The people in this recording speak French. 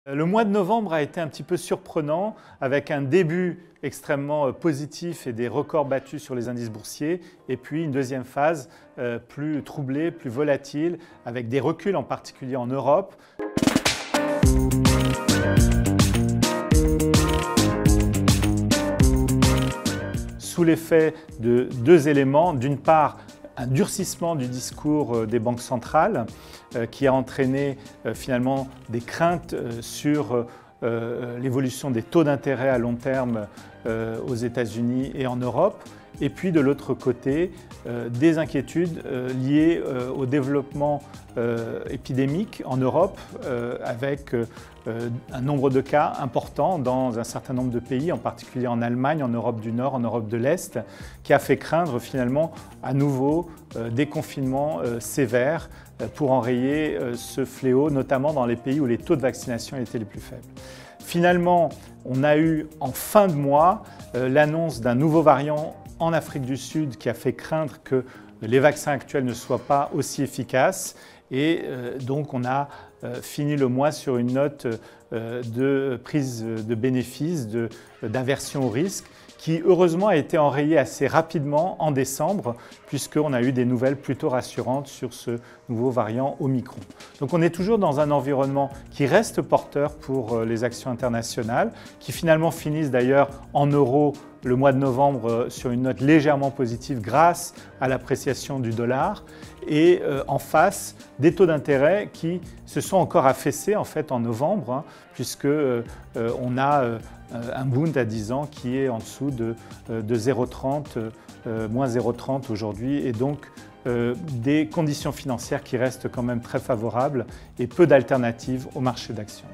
Le mois de novembre a été un petit peu surprenant avec un début extrêmement positif et des records battus sur les indices boursiers et puis une deuxième phase plus troublée, plus volatile avec des reculs en particulier en Europe. Sous l'effet de deux éléments, d'une part un durcissement du discours des banques centrales qui a entraîné finalement des craintes sur l'évolution des taux d'intérêt à long terme aux États-Unis et en Europe. Et puis de l'autre côté, des inquiétudes liées au développement épidémique en Europe avec un nombre de cas important dans un certain nombre de pays, en particulier en Allemagne, en Europe du Nord, en Europe de l'Est, qui a fait craindre finalement à nouveau des confinements sévères pour enrayer ce fléau, notamment dans les pays où les taux de vaccination étaient les plus faibles. Finalement, on a eu en fin de mois l'annonce d'un nouveau variant en Afrique du Sud qui a fait craindre que les vaccins actuels ne soient pas aussi efficaces et donc on a fini le mois sur une note de prise de bénéfices, d'aversion au risque qui heureusement a été enrayée assez rapidement en décembre puisqu'on a eu des nouvelles plutôt rassurantes sur ce nouveau variant Omicron. Donc on est toujours dans un environnement qui reste porteur pour les actions internationales, qui finalement finissent d'ailleurs en euros le mois de novembre sur une note légèrement positive grâce à l'appréciation du dollar et en face des taux d'intérêt qui se sont encore affaissés en fait en novembre puisque on a un Bund à 10 ans qui est en dessous de 0,30, moins 0,30 aujourd'hui et donc des conditions financières qui restent quand même très favorables et peu d'alternatives au marché d'actions.